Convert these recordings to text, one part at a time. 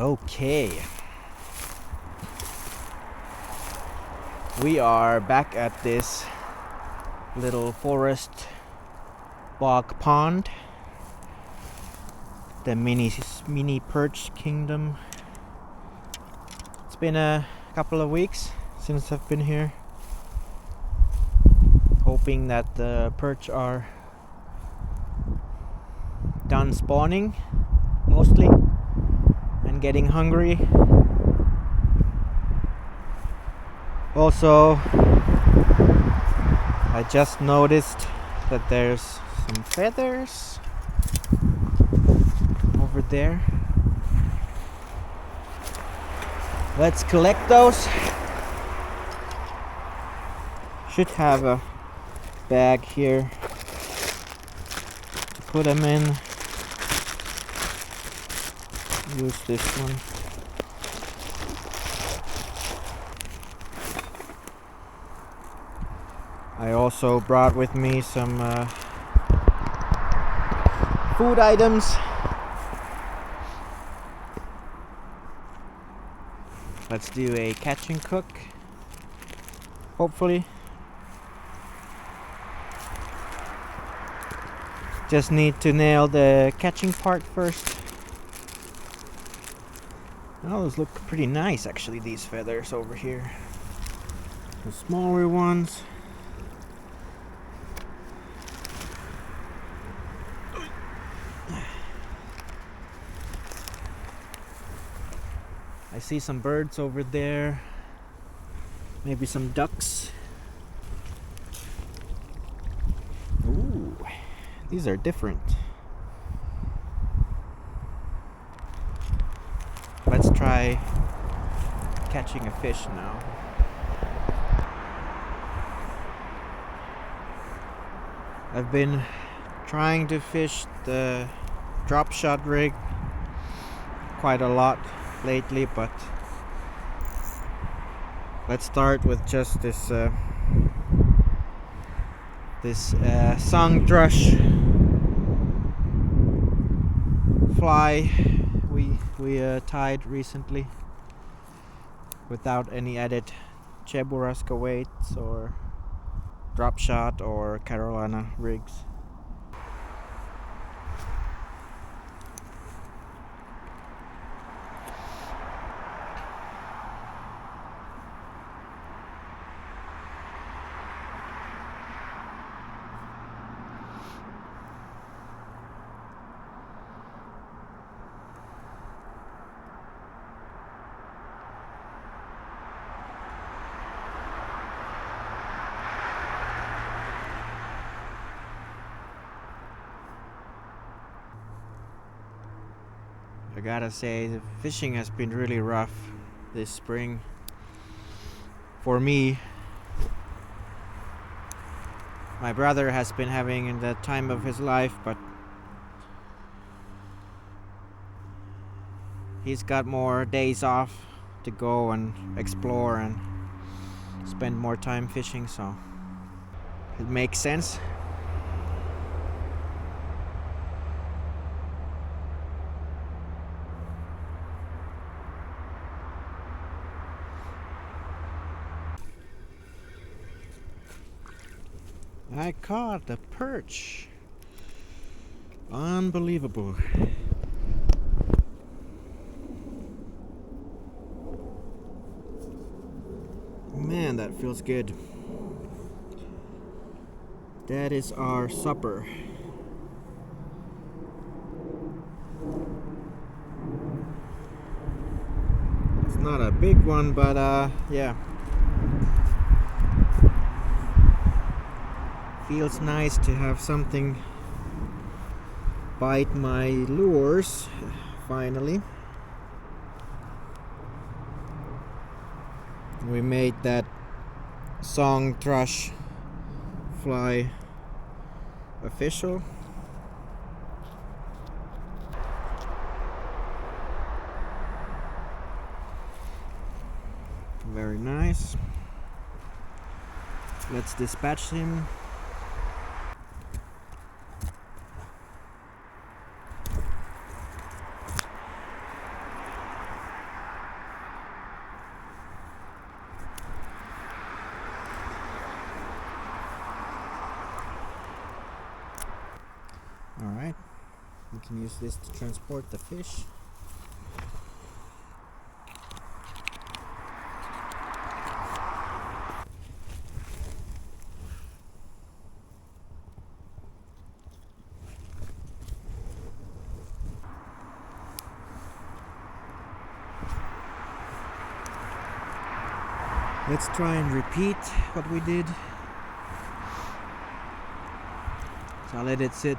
Okay. We are back at this little forest bog pond, the mini Perch kingdom. It's been a couple of weeks since I've been here, hoping that the perch are done spawning mostly and getting hungry. Also, I just noticed that there's some feathers over there. Let's collect those. Should have a bag here to put them in. Use this one. I also brought with me some food items. Let's do a catch and cook, hopefully. Just need to nail the catching part first. Oh, those look pretty nice actually, these feathers over here. The smaller ones. I see some birds over there. Maybe some ducks. Ooh, these are different. Let's try catching a fish now. I've been trying to fish the drop shot rig quite a lot lately, but let's start with just this song thrush fly we tied recently without any added Cheburasca weights or drop shot or Carolina rigs. I gotta say, the fishing has been really rough this spring for me. My brother has been having the time of his life, but he's got more days off to go and explore and spend more time fishing, so it makes sense. I caught a perch. Unbelievable. Man, that feels good. That is our supper. It's not a big one, but yeah. Feels nice to have something bite my lures finally. We made that song thrush fly official. Very nice. Let's dispatch him. You can use this to transport the fish. Let's try and repeat what we did. So I let it sit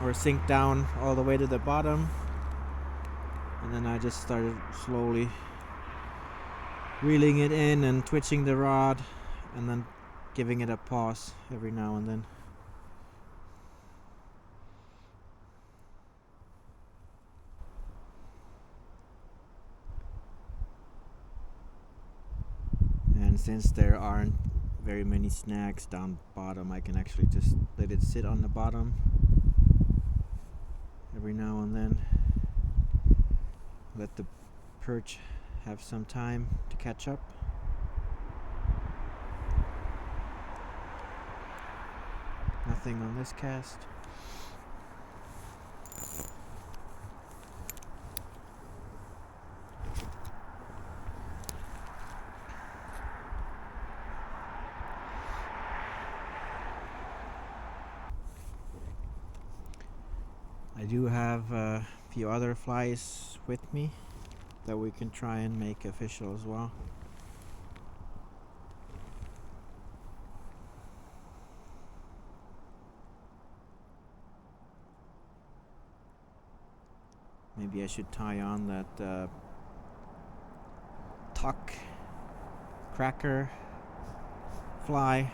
or sink down all the way to the bottom, and then I just started slowly reeling it in and twitching the rod, and then giving it a pause every now and then. And since there aren't very many snags down bottom, I can actually just let it sit on the bottom every now and then. Let the perch have some time to catch up. Nothing on this cast. I do have a few other flies with me that we can try and make official as well. Maybe I should tie on that tuck cracker fly.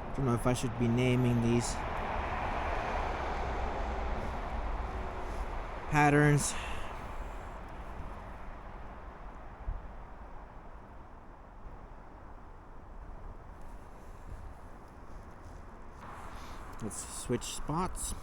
I don't know if I should be naming these patterns. Let's switch spots.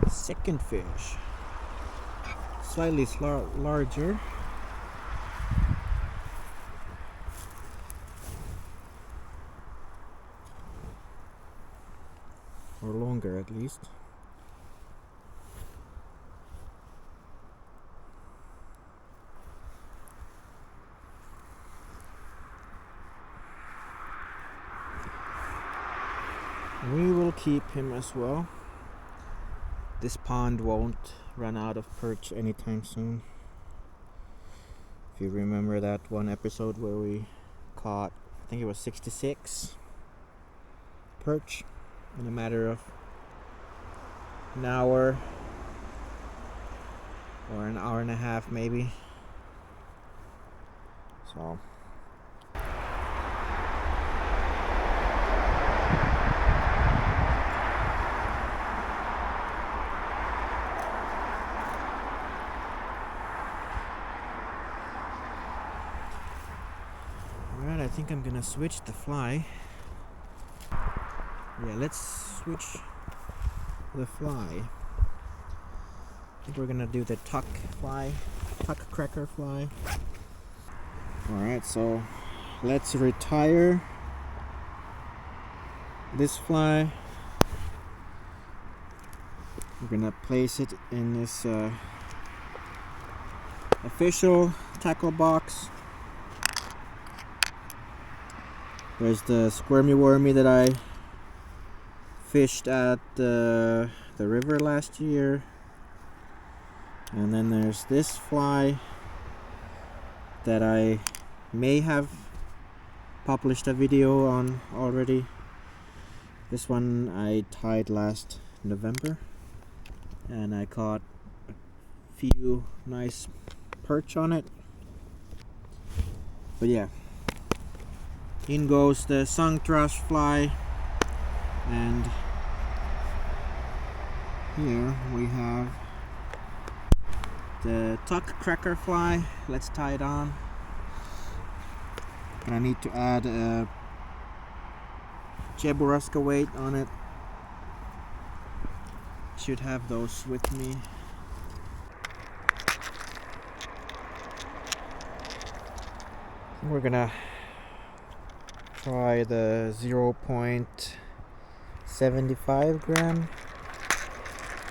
Second fish, slightly larger, or longer at least. We will keep him as well. This pond won't run out of perch anytime soon. If you remember that one episode where we caught, I think it was 66 perch in a matter of an hour or an hour and a half maybe. So I think I'm gonna switch the fly. Yeah, let's switch the fly. I think we're gonna do the tuck cracker fly. Alright, so let's retire this fly. We're gonna place it in this official tackle box. There's the squirmy wormy that I fished at the river last year, and then there's this fly that I may have published a video on already. This one I tied last November, and I caught a few nice perch on it. But yeah, in goes the sung thrush fly, and here we have the tuck cracker fly. Let's tie it on. And I need to add a Cheburasca weight on it. Should have those with me. We're gonna try the 0.75 gram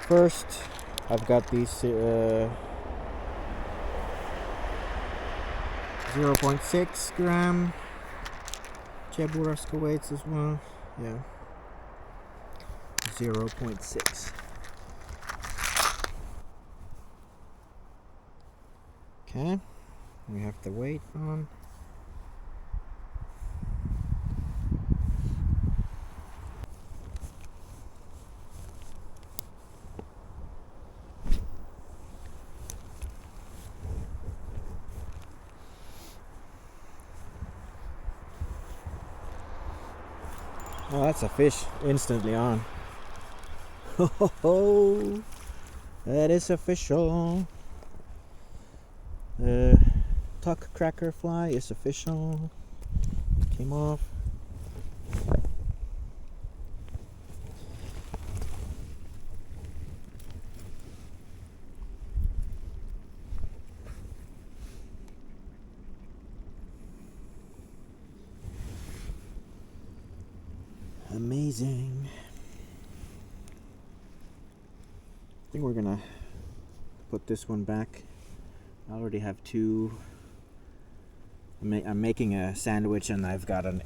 first. I've got these 0.6 gram Cheburasca weights as well. Yeah, 0.6. Okay, we have the weight on. Oh, that's a fish instantly on. Oh, that is official. The tuck cracker fly is official. Came off. Amazing. I think we're gonna put this one back. I already have two. I'm making a sandwich and I've got an.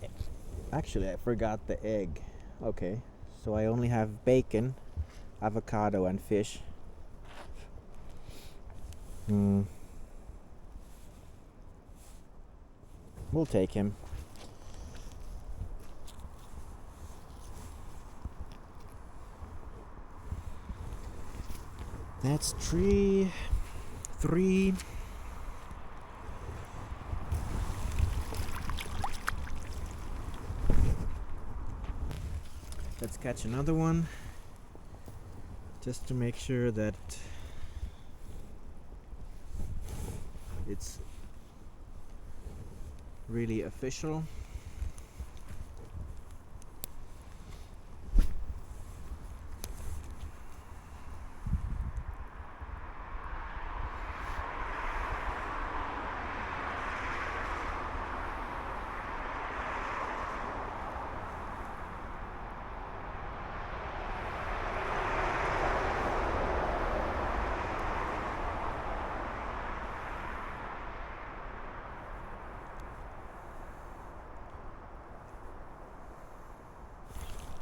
Actually, I forgot the egg. Okay, so I only have bacon, avocado, and fish. We'll take him. That's three. Let's catch another one, just to make sure that it's really official.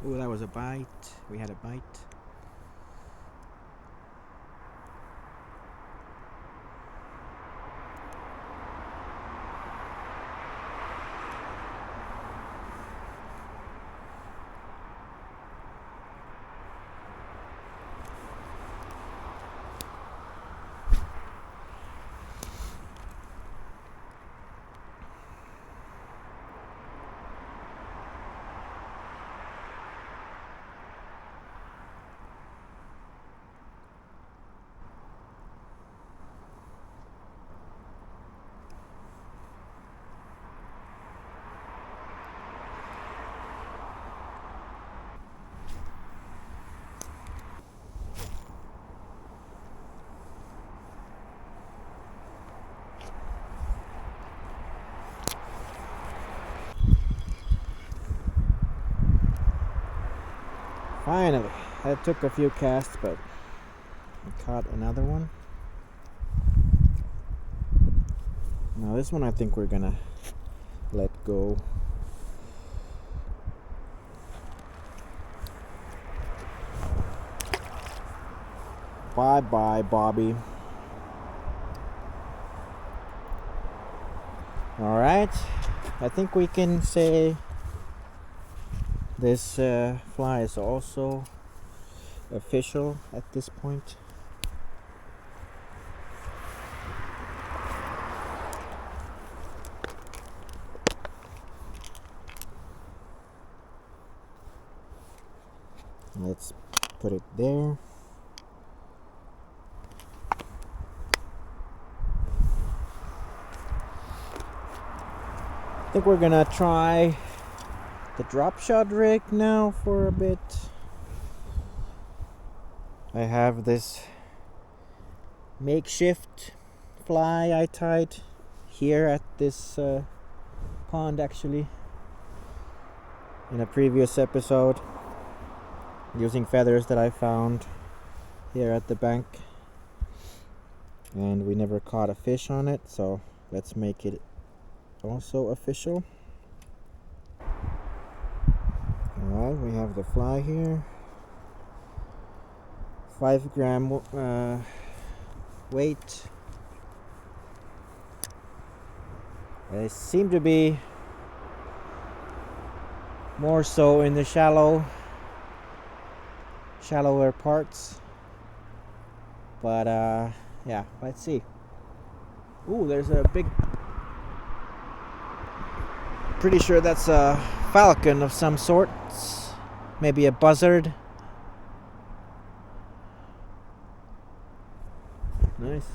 Oh, that was a bite. We had a bite. Finally, that took a few casts, but I caught another one. Now this one I think we're gonna let go. Bye bye, Bobby. All right, I think we can say this fly is also official at this point. Let's put it there. I think we're gonna try the drop shot rig now for a bit. I have this makeshift fly I tied here at this pond, actually, in a previous episode, using feathers that I found here at the bank, and we never caught a fish on it, so let's make it also official. Alright, we have the fly here, 5-gram weight. They seem to be more so in the shallower parts, but yeah, let's see. Ooh, there's a big, pretty sure that's a falcon of some sort, maybe a buzzard. Nice.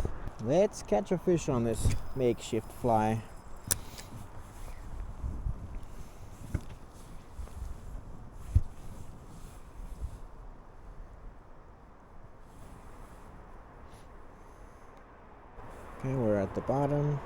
Let's catch a fish on this makeshift fly. Okay, we're at the bottom.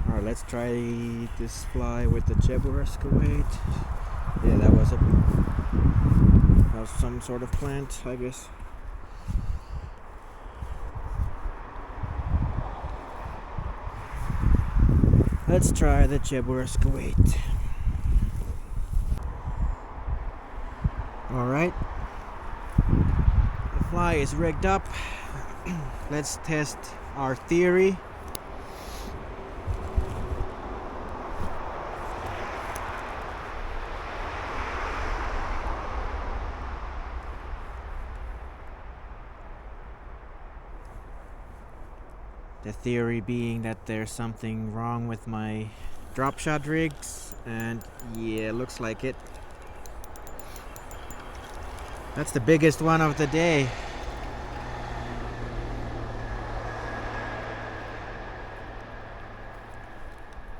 Alright, let's try this fly with the Cheburashka weight. Yeah, that was some sort of plant, I guess. Let's try the Cheburashka weight. Alright, the fly is rigged up. Let's test our theory. The theory being that there's something wrong with my drop shot rigs, and yeah, looks like it. That's the biggest one of the day.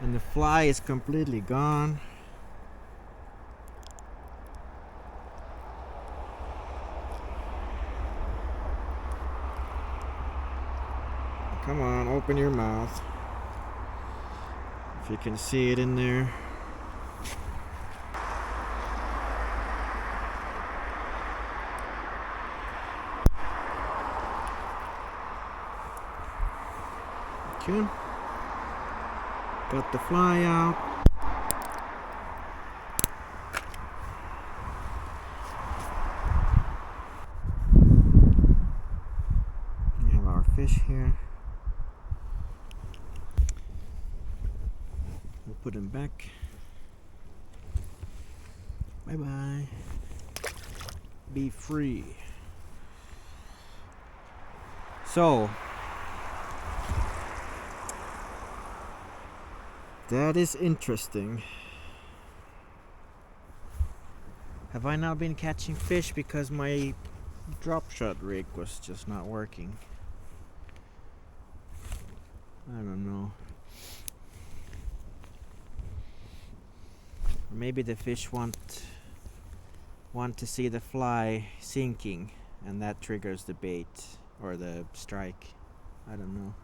And the fly is completely gone. Come on, open your mouth. If you can see it in there. Okay. Got the fly out. We have our fish here. We'll put him back. Bye bye. Be free. So, that is interesting. Have I now been catching fish because my drop shot rig was just not working? I don't know. Or maybe the fish want to see the fly sinking, and that triggers the bait or the strike. I don't know.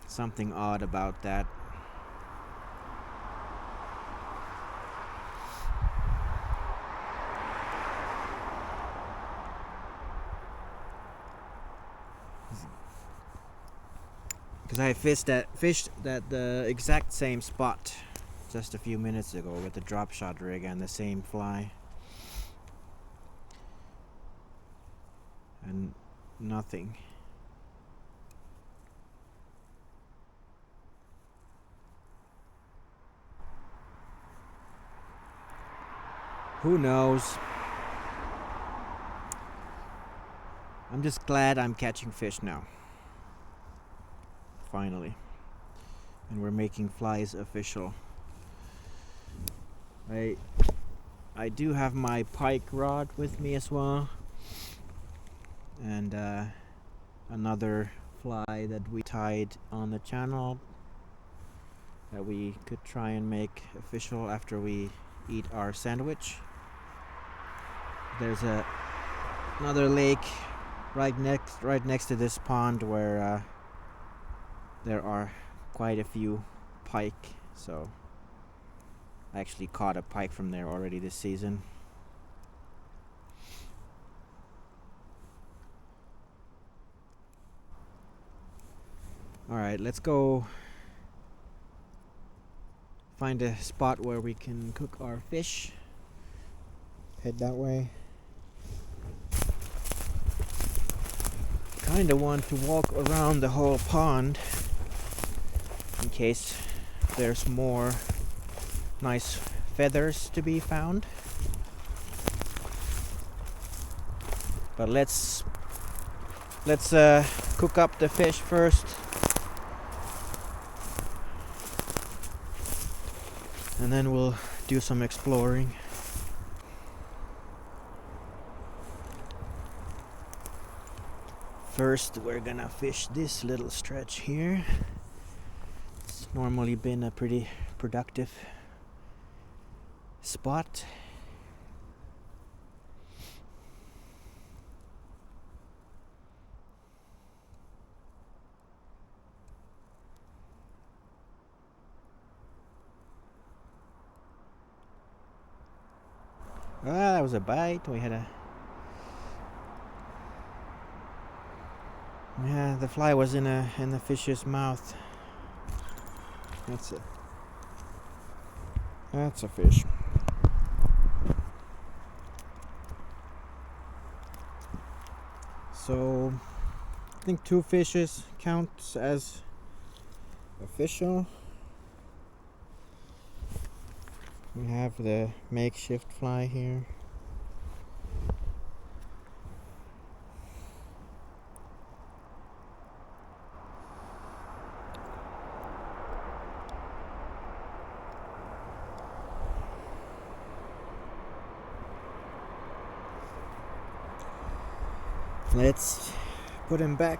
Something odd about that. Because I fished at the exact same spot just a few minutes ago with the drop shot rig and the same fly. and nothing. Who knows? I'm just glad I'm catching fish now. Finally. And we're making flies official. I do have my pike rod with me as well. And another fly that we tied on the channel that we could try and make official after we eat our sandwich. There's another lake right next to this pond where there are quite a few pike, so I actually caught a pike from there already this season. Alright, let's go find a spot where we can cook our fish. Head that way. Kinda want to walk around the whole pond in case there's more nice feathers to be found. But let's cook up the fish first. And then we'll do some exploring. First, we're gonna fish this little stretch here. It's normally been a pretty productive spot. Ah, that was a bite. We had a... Yeah, the fly was in the fish's mouth. That's a fish. So I think 2 fishes counts as official. We have the makeshift fly here. Let's put him back.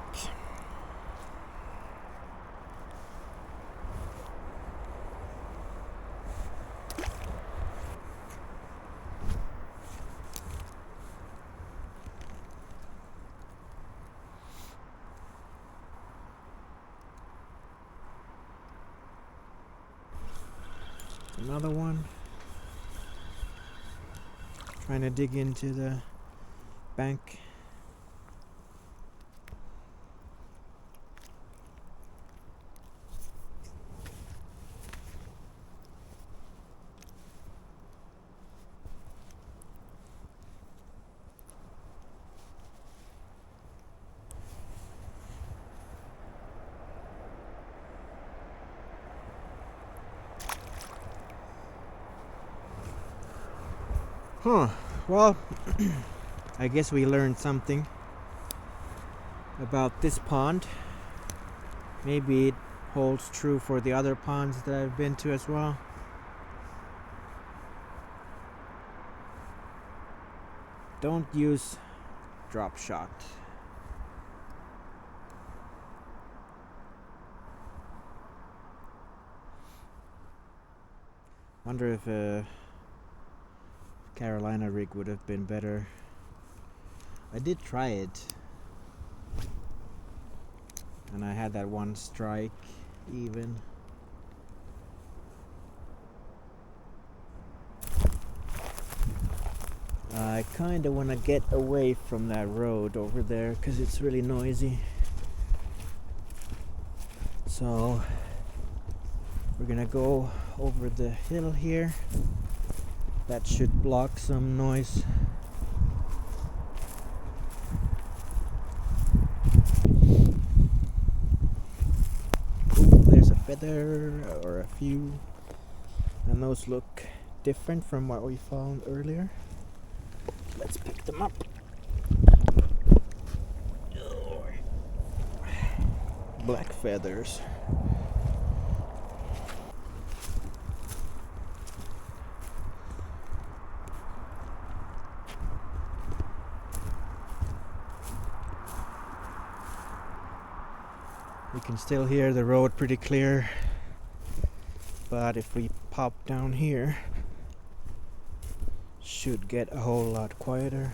Another one. Trying to dig into the bank. Well, I guess we learned something about this pond. Maybe it holds true for the other ponds that I've been to as well. Don't use drop shot. Wonder if a Carolina rig would have been better. I did try it, and I had that one strike even. I kinda wanna get away from that road over there because it's really noisy. So we're gonna go over the hill here. That should block some noise. feather or a few, and those look different from what we found earlier. Let's pick them up. Black feathers. We can still hear the road pretty clear, but if we pop down here, should get a whole lot quieter.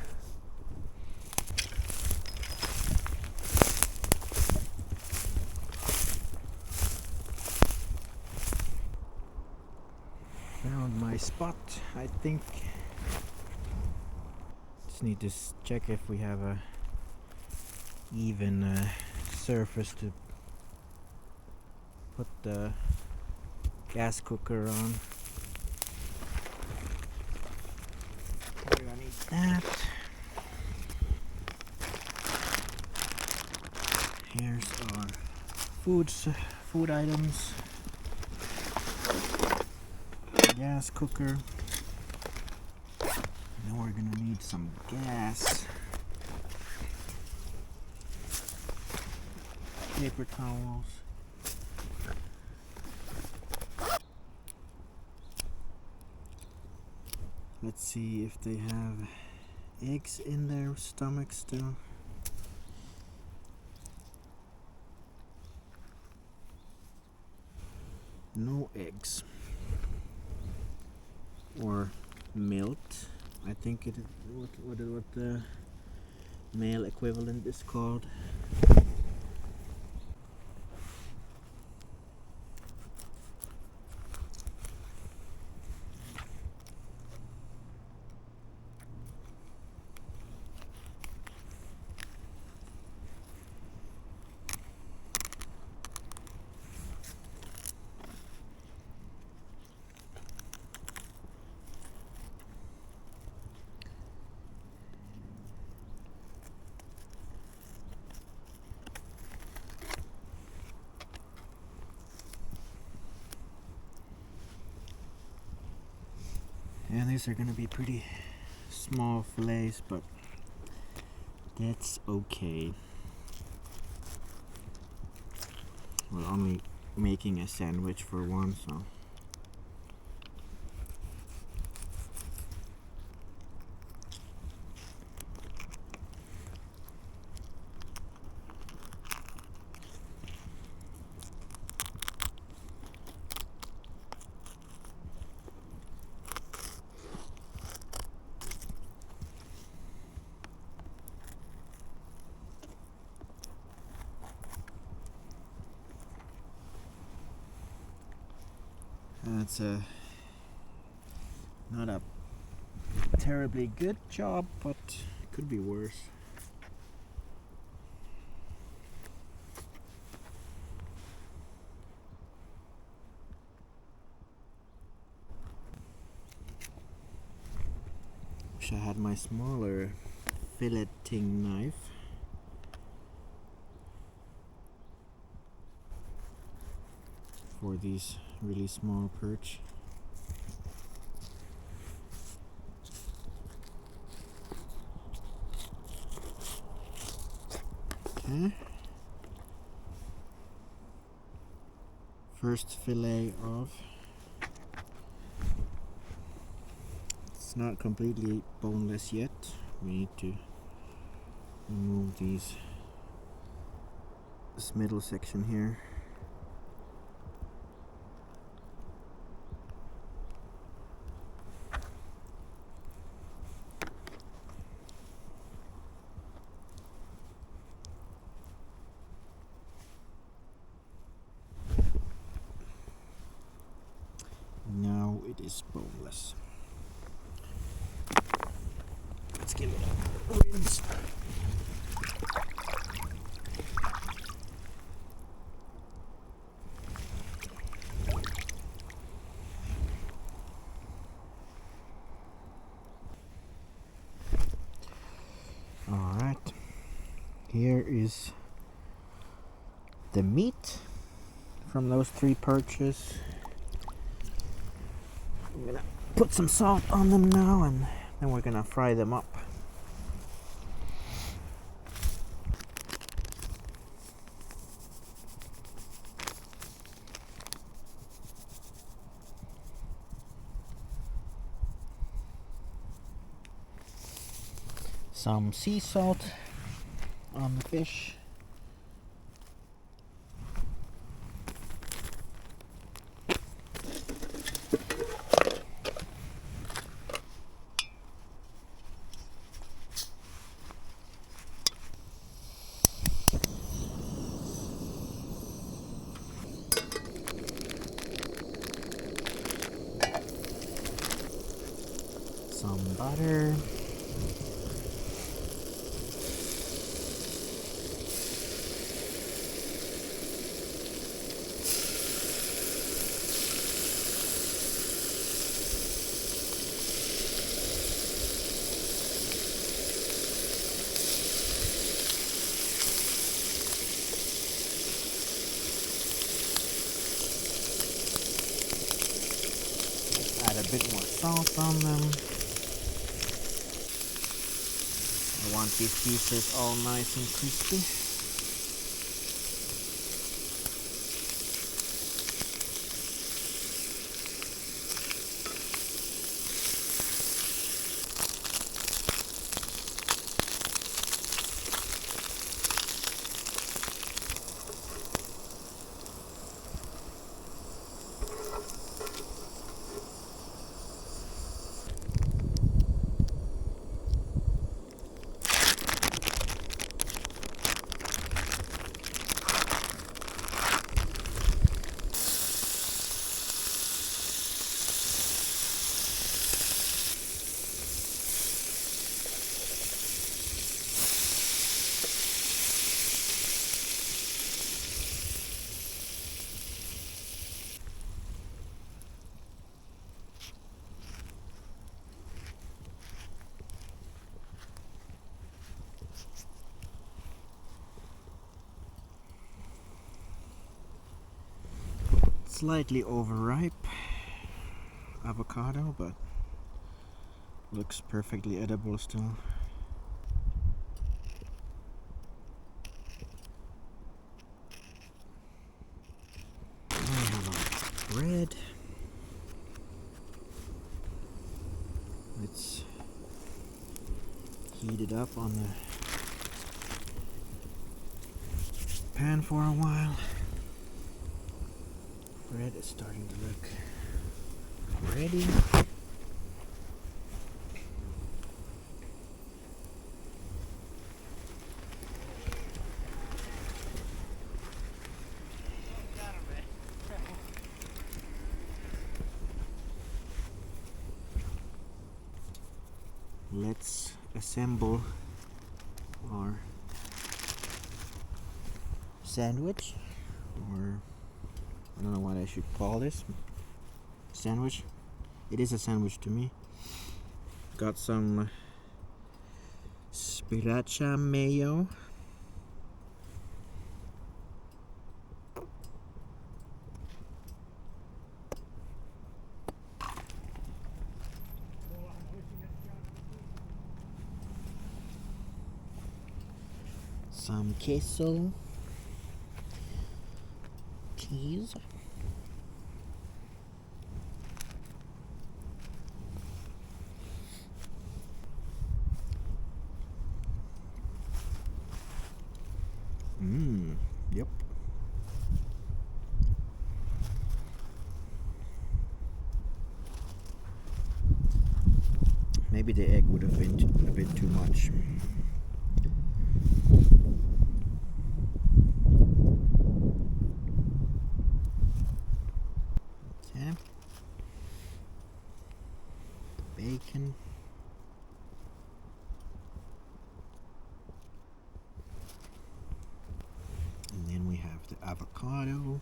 Found my spot, I think. Just need to check if we have a even surface to put the gas cooker on. We're gonna need that. Here's our food items. Gas cooker. Now we're gonna need some gas. Paper towels. Let's see if they have eggs in their stomach still. No eggs. Or milk. I think it is what the male equivalent is called. And these are gonna be pretty small fillets, but that's okay. We're only making a sandwich for one, so. That's not a terribly good job, but it could be worse. Wish I had my smaller filleting knife. For these really small perch. Okay. First fillet off. It's not completely boneless yet. We need to remove this middle section here. Now it is boneless. Let's give it a rinse. Alright, here is the meat. from those 3 perches. I'm gonna put some salt on them now, and then we're gonna fry them up. Some sea salt on the fish. Some butter. Add a bit more salt on them. I want these pieces all nice and crispy. Slightly overripe avocado, but looks perfectly edible still. I have our bread. Let's heat it up on the pan for a while. Bread is starting to look ready. Let's assemble our sandwich, or I don't know what I should call this. Sandwich. It is a sandwich to me. Got some sriracha mayo. Some queso. Cheese. Yep. Maybe the egg would have been a bit too much. Okay. Bacon. And then we have the avocado.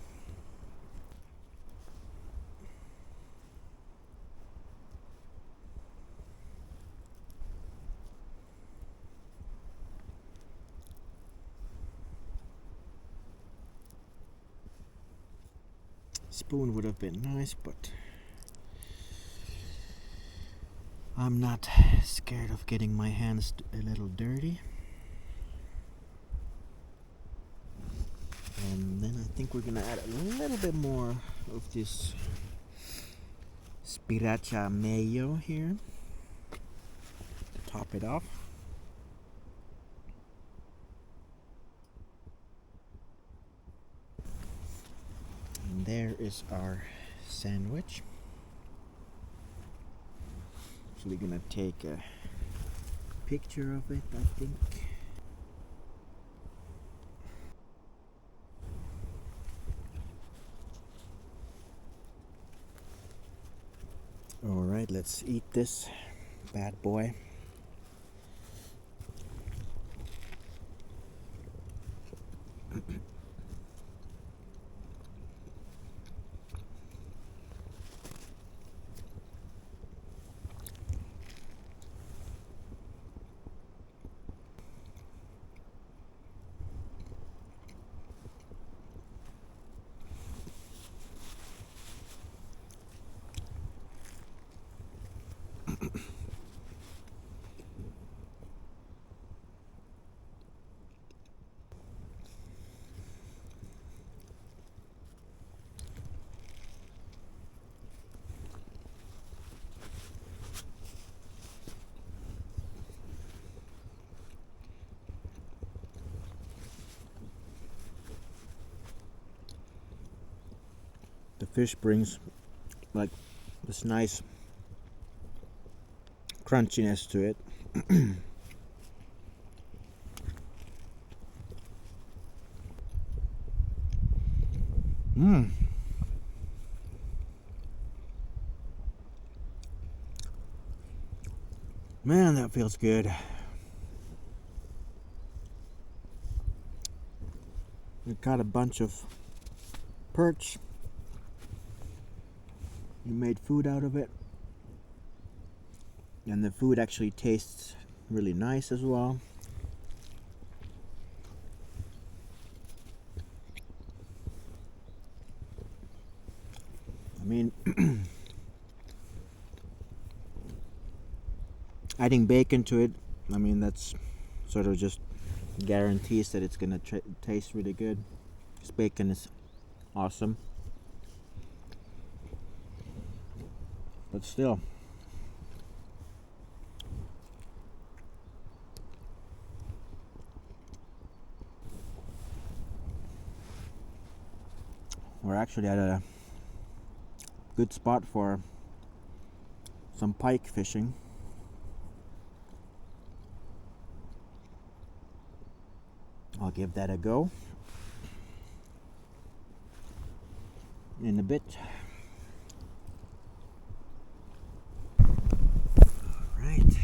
spoon would have been nice, but I'm not scared of getting my hands a little dirty. And then I think we're gonna add a little bit more of this sriracha mayo here to top it off. And there is our sandwich. So we're gonna take a picture of it, I think. Alright, let's eat this bad boy. The fish brings like this nice crunchiness to it. Man, that feels good. We got a bunch of perch. We made food out of it. And the food actually tastes really nice as well. I mean, adding bacon to it, I mean, that's sort of just guarantees that it's gonna taste really good. This bacon is awesome. But still, we're actually at a good spot for some pike fishing. I'll give that a go in a bit. Alright.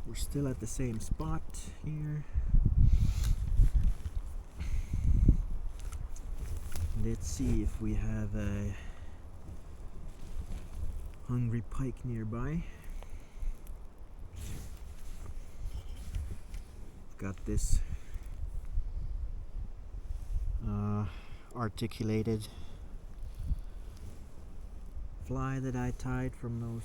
We're still at the same spot here. Let's see if we have a hungry pike nearby. Got this articulated fly that I tied from those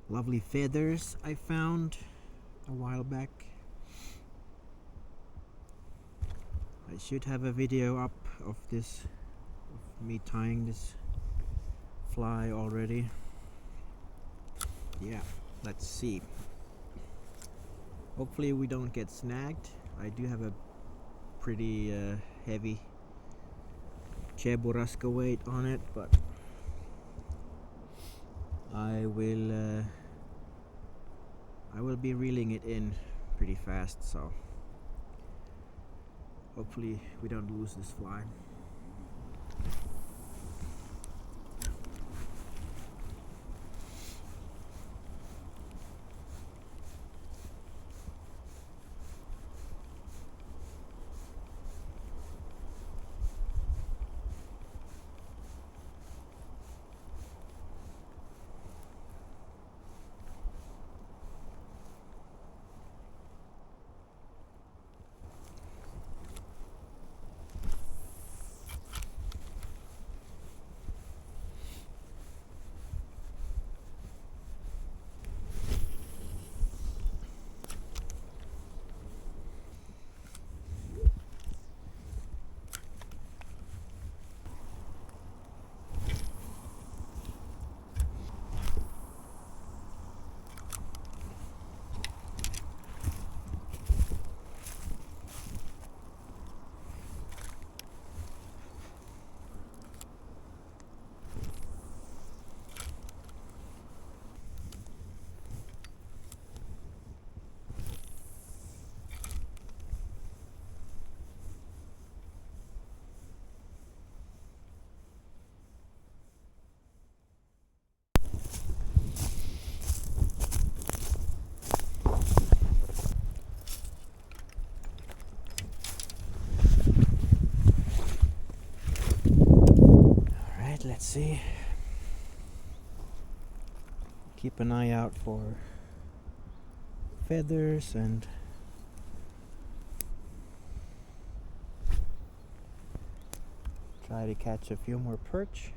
lovely feathers I found a while back. I should have a video up of this, of me tying this fly already. Yeah, let's see. Hopefully we don't get snagged. I do have a pretty heavy Cheburaska weight on it, but I will be reeling it in pretty fast, so hopefully we don't lose this fly. see. Keep an eye out for feathers and try to catch a few more perch.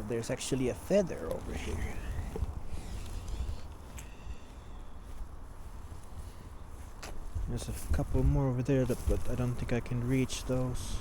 There's actually a feather over here. There's a couple more over there, but I don't think I can reach those.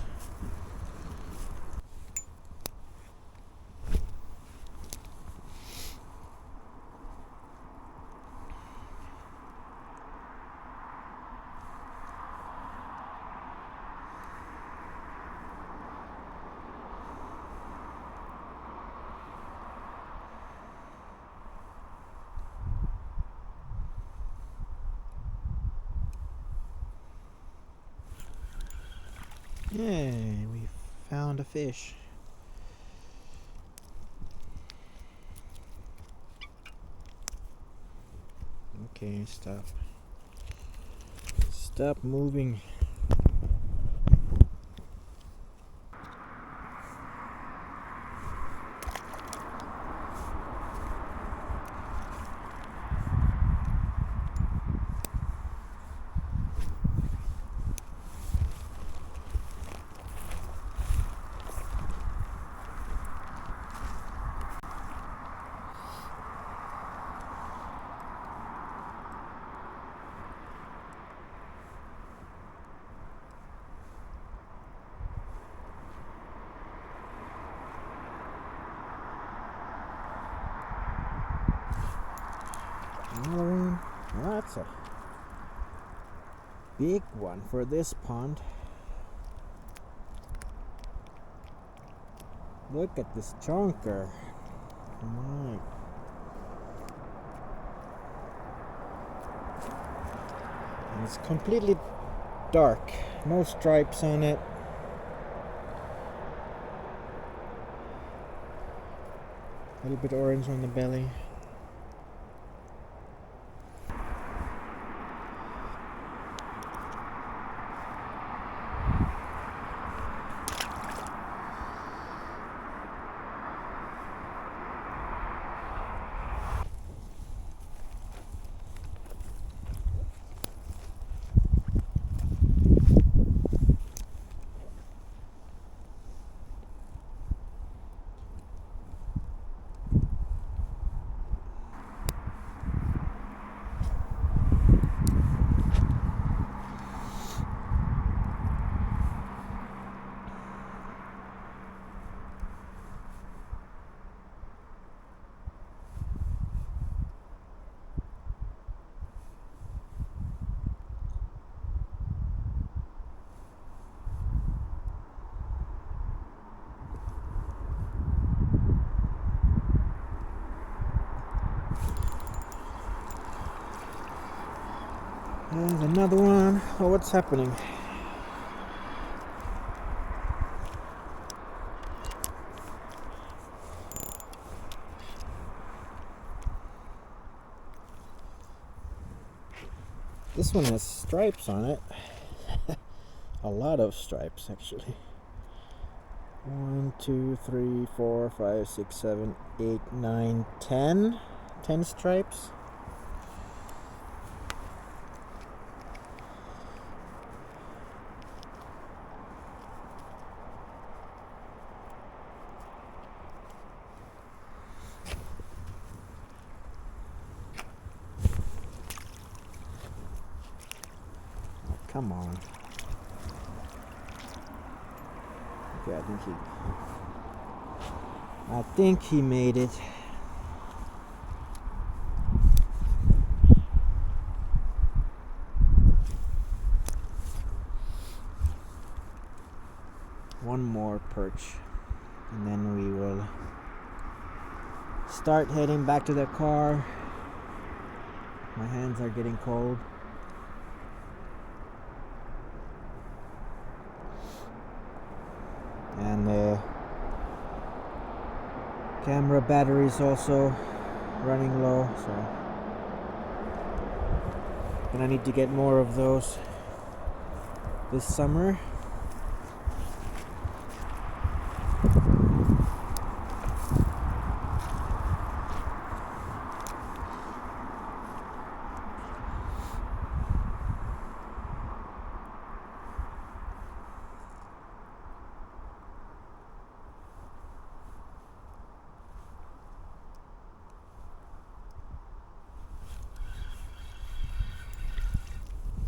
Yay, we found a fish. Okay, stop. Stop moving. Another one. Well, that's a big one for this pond. Look at this chonker. My. And it's completely dark. No stripes on it. A little bit orange on the belly. There's another one. Oh, what's happening? This one has stripes on it. A lot of stripes, actually. 1, 2, 3, 4, 5, 6, 7, 8, 9, 10. 10 stripes. Come on. Okay, I think he... I think he made it. One more perch, and then we will start heading back to the car. My hands are getting cold. And the camera battery is also running low, so gonna need to get more of those this summer.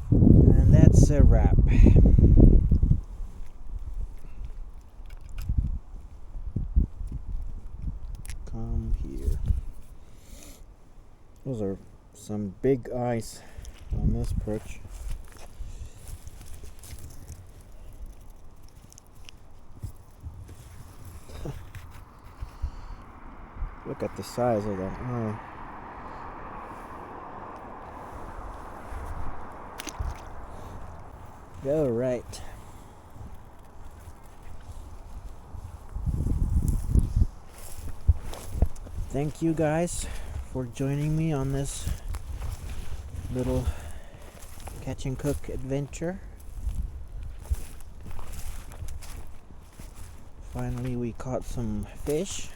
And that's a wrap. Come here. Those are some big eyes on this perch. Look at the size of that eye. All right. Thank you guys for joining me on this little catch and cook adventure. Finally we caught some fish.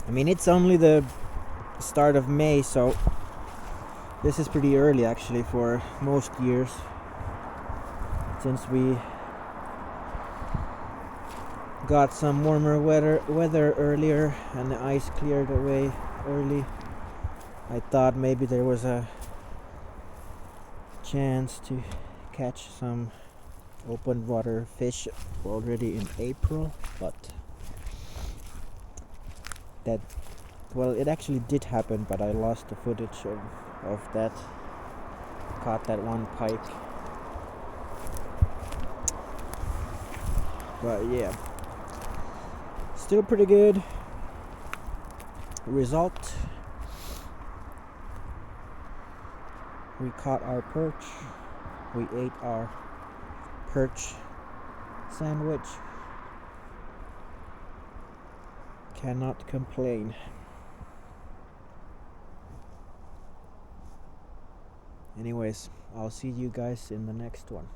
I mean, it's only the start of May, so this is pretty early actually for most years, since we got some warmer weather earlier and the ice cleared away early. I thought maybe there was a chance to catch some open water fish already in April, but that, well, it actually did happen, but I lost the footage of that. Caught that one pike, but yeah, still pretty good result. We caught our perch, we ate our perch sandwich. Cannot complain. Anyways, I'll see you guys in the next one.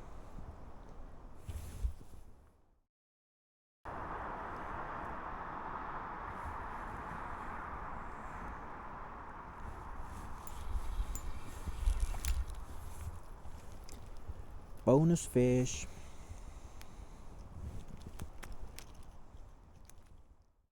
Bonus fish.